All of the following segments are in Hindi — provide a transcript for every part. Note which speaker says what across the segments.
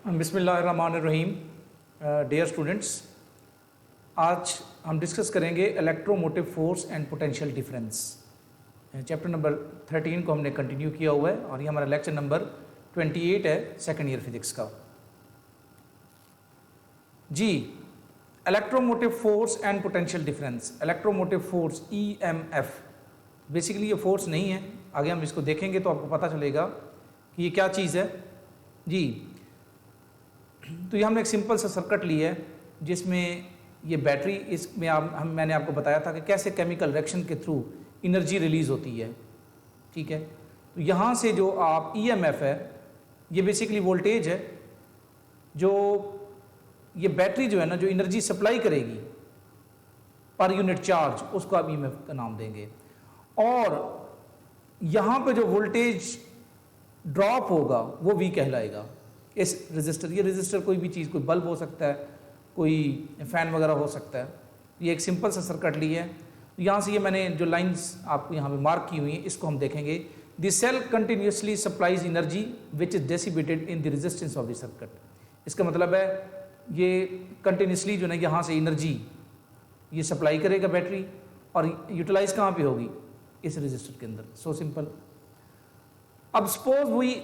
Speaker 1: बिस्मिल्लाहिर्रहमानिर्रहीम। डियर स्टूडेंट्स, आज हम डिस्कस करेंगे electromotive force and potential difference. Chapter number 13 को हमने कंटिन्यू किया हुआ है और ये हमारा लेक्चर नंबर 28 है सेकेंड ईयर फिजिक्स का। जी, electromotive force and potential difference. Electromotive force EMF basically ये फोर्स नहीं है, आगे हम इसको देखेंगे तो आपको पता चलेगा कि ये क्या चीज़ है। जी, तो ये हमने एक सिंपल सा सर्किट लिया है जिसमें ये बैटरी, इसमें मैंने आपको बताया था कि कैसे केमिकल रिएक्शन के थ्रू एनर्जी रिलीज़ होती है। ठीक है, तो यहाँ से जो आप EMF है ये बेसिकली वोल्टेज है जो ये बैटरी जो है ना, जो एनर्जी सप्लाई करेगी पर यूनिट चार्ज, उसको आप EMF का नाम देंगे। और यहाँ पे जो वोल्टेज ड्रॉप होगा वो V कहलाएगा। इस रजिस्टर, ये रजिस्टर कोई भी चीज़, कोई बल्ब हो सकता है, कोई फ़ैन वगैरह हो सकता है। ये एक सिंपल सा सर्किट ली है। यहाँ से ये मैंने जो लाइंस आपको यहाँ पे मार्क की हुई हैं इसको हम देखेंगे। The cell continuously supplies energy which is dissipated in the resistance of the circuit. इसका मतलब है ये कंटिन्यूसली जो है यहाँ से एनर्जी ये सप्लाई करेगा बैटरी, और यूटिलाइज कहाँ पे होगी? इस रजिस्टर के अंदर। So simple. अब suppose we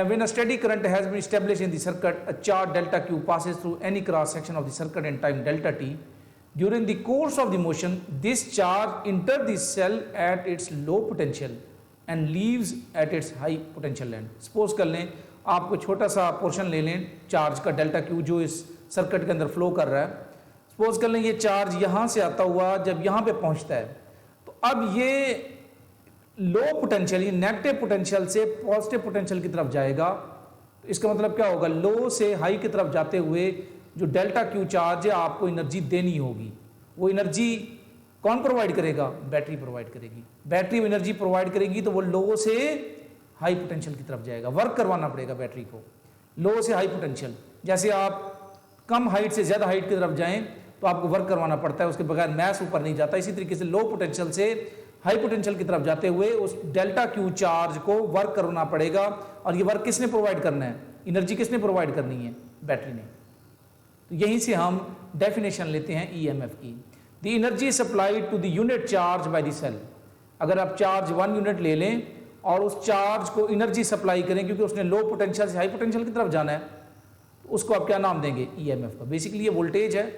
Speaker 1: when a steady current has been established in the circuit, a charge delta Q passes through any cross section of the circuit in time delta t. During the course of the motion, this charge enters the cell at its low potential and leaves at its high potential end. Suppose कर लें, आपको छोटा सा पोर्शन ले लें चार्ज का डेल्टा Q जो इस सर्किट के अंदर फ्लो कर रहा है। सपोज कर लें ये चार्ज यहाँ से आता हुआ जब यहाँ पे पहुँचता है, तो अब ये लो पोटेंशियल, ये नेगेटिव पोटेंशियल से पॉजिटिव पोटेंशियल की तरफ जाएगा। तो इसका मतलब क्या होगा? लो से हाई की तरफ जाते हुए जो डेल्टा Q चार्ज है आपको एनर्जी देनी होगी। वो एनर्जी कौन प्रोवाइड करेगा? बैटरी प्रोवाइड करेगी। बैटरी एनर्जी प्रोवाइड करेगी तो वो लो से हाई पोटेंशियल की तरफ जाएगा। वर्क करवाना पड़ेगा बैटरी को, लो से हाई पोटेंशियल। जैसे आप कम हाइट से ज़्यादा हाइट की तरफ जाएँ तो आपको वर्क करवाना पड़ता है, उसके बगैर मैस ऊपर नहीं जाता। इसी तरीके से लो पोटेंशियल से हाई पोटेंशियल की तरफ जाते हुए उस डेल्टा Q चार्ज को वर्क करना पड़ेगा। और ये वर्क किसने प्रोवाइड करना है? एनर्जी किसने प्रोवाइड करनी है? बैटरी ने। तो यहीं से हम डेफिनेशन लेते हैं EMF की। The energy supplied to the unit charge by the cell. अगर आप चार्ज 1 यूनिट ले लें और उस चार्ज को एनर्जी सप्लाई करें, क्योंकि उसने लो पोटेंशियल से हाई पोटेंशियल की तरफ जाना है, तो उसको आप क्या नाम देंगे? EMF का। बेसिकली ये वोल्टेज है,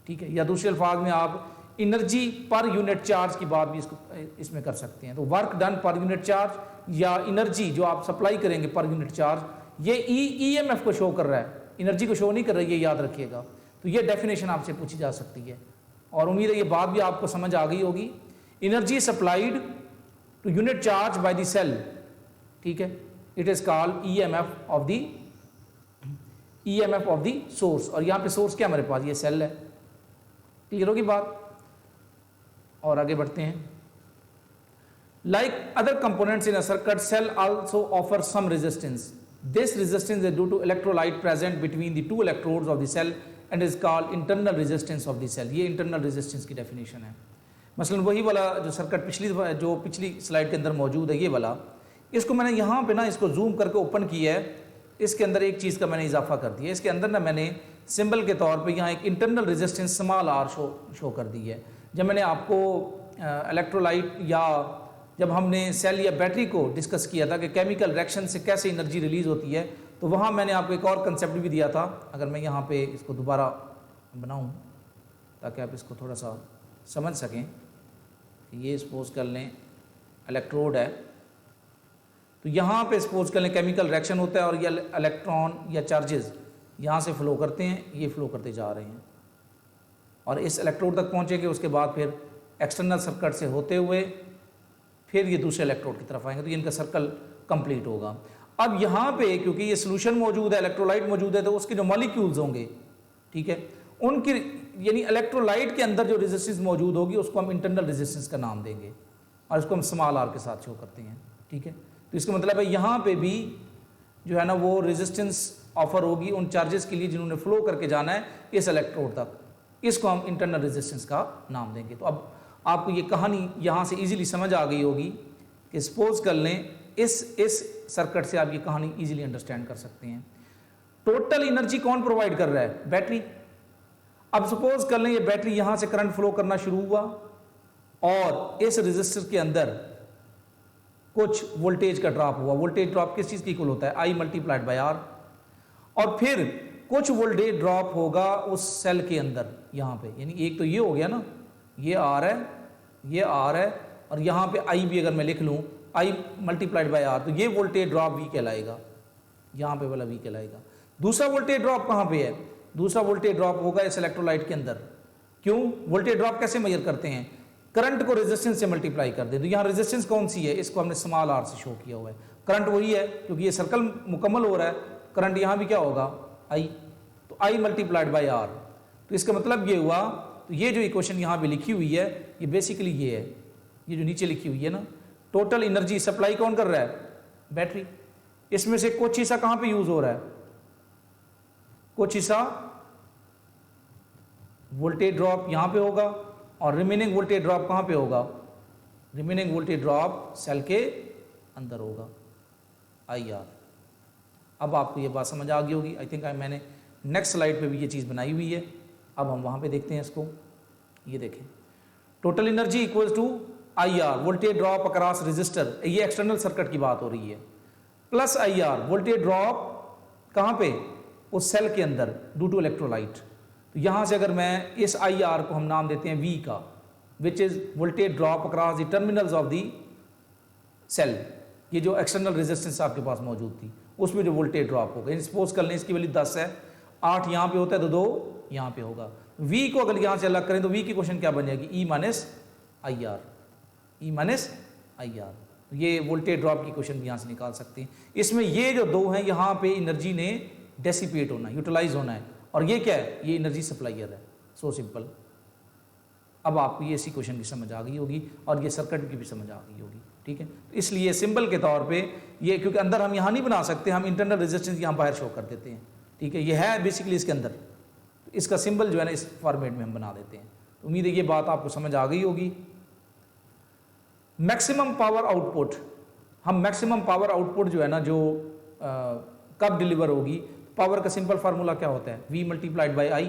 Speaker 1: ठीक है। या दूसरे अल्फाज में आप एनर्जी पर यूनिट चार्ज की बात भी इसमें कर सकते हैं। तो work done per unit charge या एनर्जी जो आप सप्लाई करेंगे पर यूनिट चार्ज, ये EMF को शो कर रहा है, एनर्जी को शो नहीं कर रहा है, ये याद रखिएगा। तो ये डेफिनेशन आपसे पूछी जा सकती है और उम्मीद है ये बात भी आपको समझ आ गई होगी। Energy supplied to unit charge by the cell, ठीक है, it is called EMF of the source. और यहाँ पे सोर्स क्या हमारे पास? ये सेल है। क्लियर होगी बात? और आगे बढ़ते हैं। Like other components in a circuit, cell also offer some resistance. This resistance is due to electrolyte present between the two electrodes of the cell and is called internal resistance of the cell. ये इंटरनल रेजिस्टेंस की डेफिनेशन है। मसलन वही वाला जो सर्किट पिछली स्लाइड के अंदर मौजूद है, ये वाला, इसको मैंने यहाँ पे ना इसको जूम करके ओपन किया है। इसके अंदर एक चीज़ का मैंने इजाफा कर दिया। इसके अंदर ना मैंने सिंबल के तौर पे यहाँ एक internal resistance small r show कर दी है। जब मैंने आपको इलेक्ट्रोलाइट या जब हमने सेल या बैटरी को डिस्कस किया था कि केमिकल रिएक्शन से कैसे एनर्जी रिलीज होती है, तो वहाँ मैंने आपको एक और कंसेप्ट भी दिया था। अगर मैं यहाँ पे इसको दोबारा बनाऊँ ताकि आप इसको थोड़ा सा समझ सकें। ये सपोज कर लें इलेक्ट्रोड है, तो यहाँ पे सपोज कर लें केमिकल रिएक्शन होता है और ये इलेक्ट्रॉन या चार्जेस यहाँ से फ्लो करते हैं, ये फ्लो करते जा रहे हैं और इस इलेक्ट्रोड तक पहुँचेंगे। उसके बाद फिर एक्सटर्नल सर्किट से होते हुए फिर ये दूसरे इलेक्ट्रोड की तरफ आएंगे, तो इनका सर्कल कंप्लीट होगा। अब यहाँ पे क्योंकि ये सोल्यूशन मौजूद है, इलेक्ट्रोलाइट मौजूद है, तो उसके जो मॉलिक्यूल्स होंगे, ठीक है, उनकी यानी इलेक्ट्रोलाइट के अंदर जो रेजिस्टेंस मौजूद होगी उसको हम इंटरनल रेजिस्टेंस का नाम देंगे और इसको हम स्मॉल r के साथ शो करते हैं, ठीक है। तो इसका मतलब है यहाँ पे भी जो है ना वो रेजिस्टेंस ऑफर होगी उन चार्जेस के लिए जिन्होंने फ्लो करके जाना है इस इलेक्ट्रोड तक, इसको हम इंटरनल रेजिस्टेंस का नाम देंगे। तो अब आपको ये कहानी यहाँ से इजीली समझ आ गई होगी कि सपोज कर लें इस सर्किट से आप ये कहानी इजीली अंडरस्टैंड कर सकते हैं। टोटल एनर्जी कौन प्रोवाइड कर रहा है? बैटरी। अब सपोज कर लें ये बैटरी यहां से करंट फ्लो करना शुरू हुआ और इस रेजिस्टर के अंदर कुछ वोल्टेज का ड्रॉप हुआ। वोल्टेज ड्रॉप किस चीज की इक्वल होता है? I multiplied by R। और फिर कुछ वोल्टेज ड्रॉप होगा उस सेल के अंदर यहां पे, यानी एक तो ये हो गया ना, ये R है, ये R है, और यहां पे I भी अगर मैं लिख लूं I मल्टीप्लाइड बाय R, तो ये वोल्टेज ड्रॉप V कहलाएगा, यहां पे वाला V कहलाएगा। दूसरा वोल्टेज ड्रॉप कहां पे है? दूसरा वोल्टेज ड्रॉप होगा इस इलेक्ट्रोलाइट के अंदर। क्यों? वोल्टेज ड्रॉप कैसे मेजर करते हैं? करंट को रेजिस्टेंस से मल्टीप्लाई कर दे। तो यहाँ रेजिस्टेंस कौन सी है? इसको हमने स्मॉल r से शो किया हुआ है। करंट वही है क्योंकि ये सर्कल मुकम्मल हो रहा है, करंट यहाँ भी क्या होगा? I। तो I मल्टीप्लाइड बाई R। तो इसका मतलब ये हुआ, तो ये जो इक्वेशन यहाँ पे लिखी हुई है ये बेसिकली ये है, ये जो नीचे लिखी हुई है ना, टोटल एनर्जी सप्लाई कौन कर रहा है? बैटरी। इसमें से कुछ हिस्सा कहाँ पे यूज हो रहा है? कुछ हिस्सा वोल्टेज ड्रॉप यहाँ पे होगा और रिमेनिंग वोल्टेज ड्रॉप कहाँ पे होगा? रिमेनिंग वोल्टेज ड्रॉप सेल के अंदर होगा, IR। अब आपको ये बात समझ आ गई होगी। आई थिंक मैंने नेक्स्ट स्लाइड पे भी ये चीज़ बनाई हुई है। अब हम वहाँ पे देखते हैं इसको। ये देखें, total energy equals to IR voltage drop across resistor, ये एक्सटर्नल सर्किट की बात हो रही है, प्लस IR वोल्टेज ड्रॉप कहाँ पे? उस सेल के अंदर ड्यू टू इलेक्ट्रोलाइट। तो यहाँ से अगर मैं इस IR को हम नाम देते हैं V का, which is voltage drop across the terminals of the cell, ये जो एक्सटर्नल रेजिस्टेंस आपके पास मौजूद थी उसमें जो वोल्टेज ड्रॉप होगा, सपोज कर लें इसकी वैल्यू 10 है, 8 यहाँ पे होता है तो 2 यहाँ पे होगा। V को अगर यहाँ से अलग करें तो V की क्वेश्चन क्या बन जाएगी? E minus IR, E minus IR। ये वोल्टेज ड्रॉप की क्वेश्चन भी यहाँ से निकाल सकते हैं। इसमें ये जो दो हैं यहाँ पे एनर्जी ने डेसिपेट होना है, यूटिलाइज होना है, और ये क्या है? ये एनर्जी सप्लायर है। सो सिंपल। अब आपको ये इसी क्वेश्चन की समझ आ गई होगी और ये सर्किट की भी समझ आ गई होगी, ठीक है। तो इसलिए सिंबल के तौर पे ये, क्योंकि अंदर हम यहाँ नहीं बना सकते, हम इंटरनल रेजिस्टेंस यहाँ बाहर शो कर देते हैं, ठीक है। ये है बेसिकली इसके अंदर, तो इसका सिंबल जो है ना इस फॉर्मेट में हम बना देते हैं। तो उम्मीद है ये बात आपको समझ आ गई होगी। मैक्सिमम पावर आउटपुट, हम मैक्सिमम पावर आउटपुट जो है ना, जो कब डिलीवर होगी, पावर का सिंपल फार्मूला क्या होता है? V multiplied by I।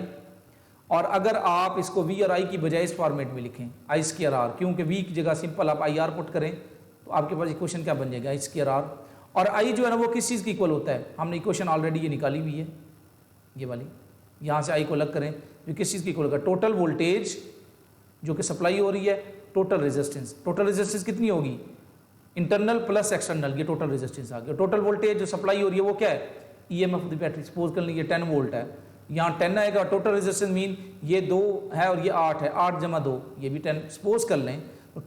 Speaker 1: और अगर आप इसको V और I की बजाय इस फॉर्मेट में लिखें I स्क्वायर R, क्योंकि V की जगह सिंपल आप IR पुट करें तो आपके पास इक्वेशन क्या बन जाएगा? I square R। और I जो है ना वो किस चीज़ की इक्वल होता है? हमने इक्वेशन ऑलरेडी ये निकाली हुई है, ये वाली। यहाँ से I को अलग करें जो किस चीज़ की इक्वल होगा? टोटल वोल्टेज जो कि सप्लाई हो रही है, टोटल रेजिस्टेंस। टोटल रेजिस्टेंस कितनी होगी? इंटरनल प्लस एक्सटर्नल, ये टोटल रेजिस्टेंस आ गया। टोटल वोल्टेज जो सप्लाई हो रही है वो क्या है? EMF of the battery. Suppose कर लीजिए 10 वोल्ट है, यहाँ 10 आएगा। टोटल रेजिस्टेंस मीन ये 2 है और ये 8 है, 8 जमा 2 ये भी 10। सपोज कर लें तो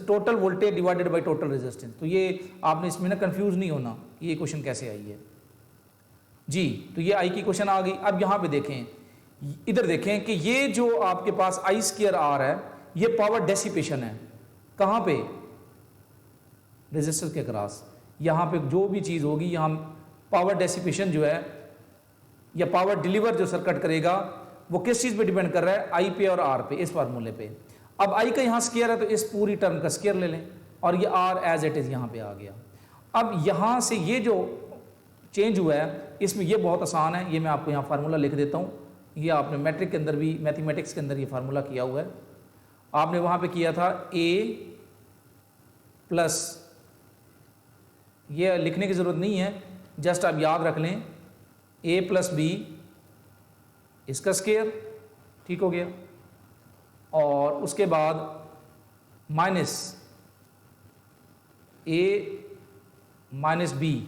Speaker 1: total voltage divided by total resistance. तो ये आपने इसमें ना कंफ्यूज नहीं होना, ये क्वेश्चन कैसे आई है जी। तो ये I की क्वेश्चन आ गई। अब यहाँ पे देखें, इधर देखें कि ये जो आपके पास I स्क्वायर R है, ये पावर डेसिपेशन है। कहाँ पे? रेजिस्टर के अक्रॉस। यहाँ पे जो भी चीज़ होगी, यहाँ पावर डेसिपेशन जो है या पावर डिलीवर जो सर्किट करेगा वो किस चीज़ पे डिपेंड कर रहा है? I पे और R पे, इस फार्मूले पे। अब I का यहाँ स्क्वायर है तो इस पूरी टर्म का स्क्वायर ले लें और ये R एज इट इज़ यहाँ पे आ गया। अब यहाँ से ये जो चेंज हुआ है इसमें ये बहुत आसान है, ये मैं आपको यहाँ फार्मूला लिख देता हूँ। ये आपने मैट्रिक के अंदर भी, मैथमेटिक्स के अंदर ये फार्मूला किया हुआ है। आपने वहाँ पे किया था A प्लस, ये लिखने की ज़रूरत नहीं है, जस्ट आप याद रख लें A प्लस B इसका स्क्वायर, ठीक हो गया। और उसके बाद माइनस A माइनस B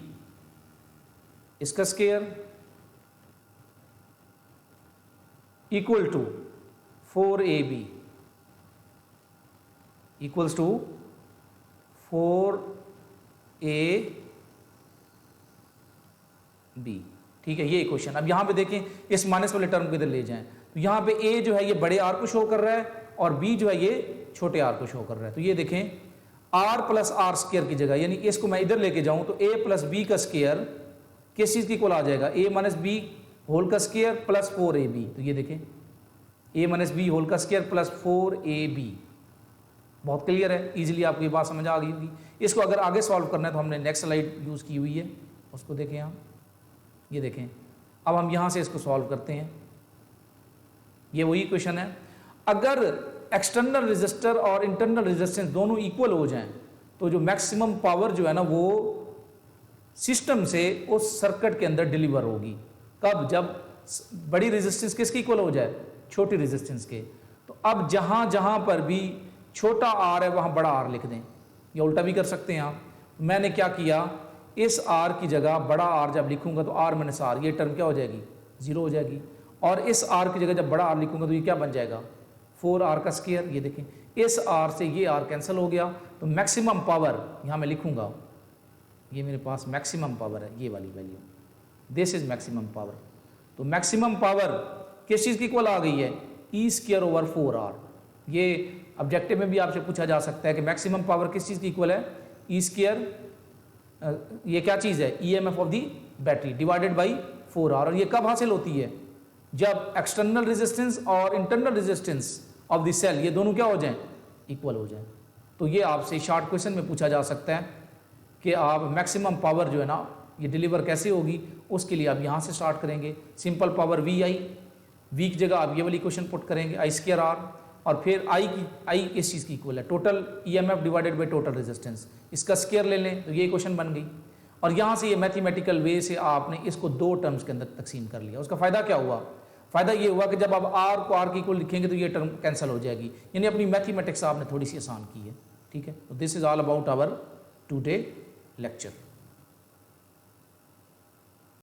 Speaker 1: इसका square equal to 4AB equals to 4AB, ठीक है। ये इक्वेशन। अब यहाँ पे देखें, इस माइनस वाले टर्म को इधर ले जाएं तो यहाँ पे A जो है ये बड़े R को शो कर रहा है और B जो है ये छोटे R को शो कर रहा है। तो ये देखें R प्लस R स्क्वायर की जगह, यानी इसको मैं इधर लेके जाऊं तो A प्लस B का स्क्वायर किस चीज़ की इक्वल आ जाएगा? A माइनस B होल का स्क्वायर प्लस 4AB। तो ये देखें A माइनस B होल का स्क्वायर प्लस 4AB। बहुत क्लियर है, इजीली आपको ये बात समझ आ गई होगी। इसको अगर आगे सॉल्व करना है तो हमने नेक्स्ट स्लाइड यूज़ की हुई है, उसको देखें यहाँ। ये देखें अब हम यहाँ से इसको सॉल्व करते हैं। ये वही क्वेश्चन है, अगर एक्सटर्नल रेजिस्टर और इंटरनल रेजिस्टेंस दोनों इक्वल हो जाएं तो जो मैक्सिमम पावर जो है ना वो सिस्टम से उस सर्किट के अंदर डिलीवर होगी। कब? जब बड़ी रेजिस्टेंस किसकी इक्वल हो जाए? छोटी रेजिस्टेंस के। तो अब जहां जहां पर भी छोटा आर है वहां बड़ा आर लिख दें, या उल्टा भी कर सकते हैं आप। मैंने क्या किया, इस आर की जगह बड़ा आर जब लिखूंगा तो आर माइनस आर, ये टर्म क्या हो जाएगी? 0 हो जाएगी। और इस आर की जगह जब बड़ा आर लिखूंगा तो ये क्या बन जाएगा? 4r का स्क्वायर। ये देखें, इस आर से ये आर कैंसिल हो गया, तो मैक्सिमम पावर यहाँ मैं लिखूंगा, ये मेरे पास मैक्सिमम पावर है, ये वाली value, this is maximum power. तो मैक्सिमम पावर किस चीज़ की इक्वल आ गई है? E square over 4r। ये ऑब्जेक्टिव में भी आपसे पूछा जा सकता है कि मैक्सिमम पावर किस चीज़ की इक्वल है? ई स्क्वायर, ये क्या चीज़ है? EMF of the battery divided by 4r। और ये कब हासिल होती है? जब एक्सटर्नल रेजिस्टेंस और internal resistance of the cell ये दोनों क्या हो जाएं? इक्वल हो जाएं। तो ये आपसे शॉर्ट क्वेश्चन में पूछा जा सकता है कि आप मैक्सिमम पावर जो है ना ये डिलीवर कैसे होगी, उसके लिए आप यहाँ से स्टार्ट करेंगे। Simple power V I, V की जगह आप ये वाली क्वेश्चन पुट करेंगे आई स्क्वायर आर, और फिर आई किस चीज़ की इक्वल है? Total EMF divided by total resistance, इसका स्क्वायर ले लें तो ये क्वेश्चन बन गई। और यहाँ से ये मैथमेटिकल वे से आपने इसको 2 टर्म्स के अंदर तकसीम कर लिया। उसका फ़ायदा क्या हुआ? फ़ायदा ये हुआ कि जब आप आर को आर की इक्वल लिखेंगे तो ये टर्म कैंसिल हो जाएगी, यानी अपनी मैथमेटिक्स आपने थोड़ी सी आसान की है। ठीक है, तो this is all about our today lecture।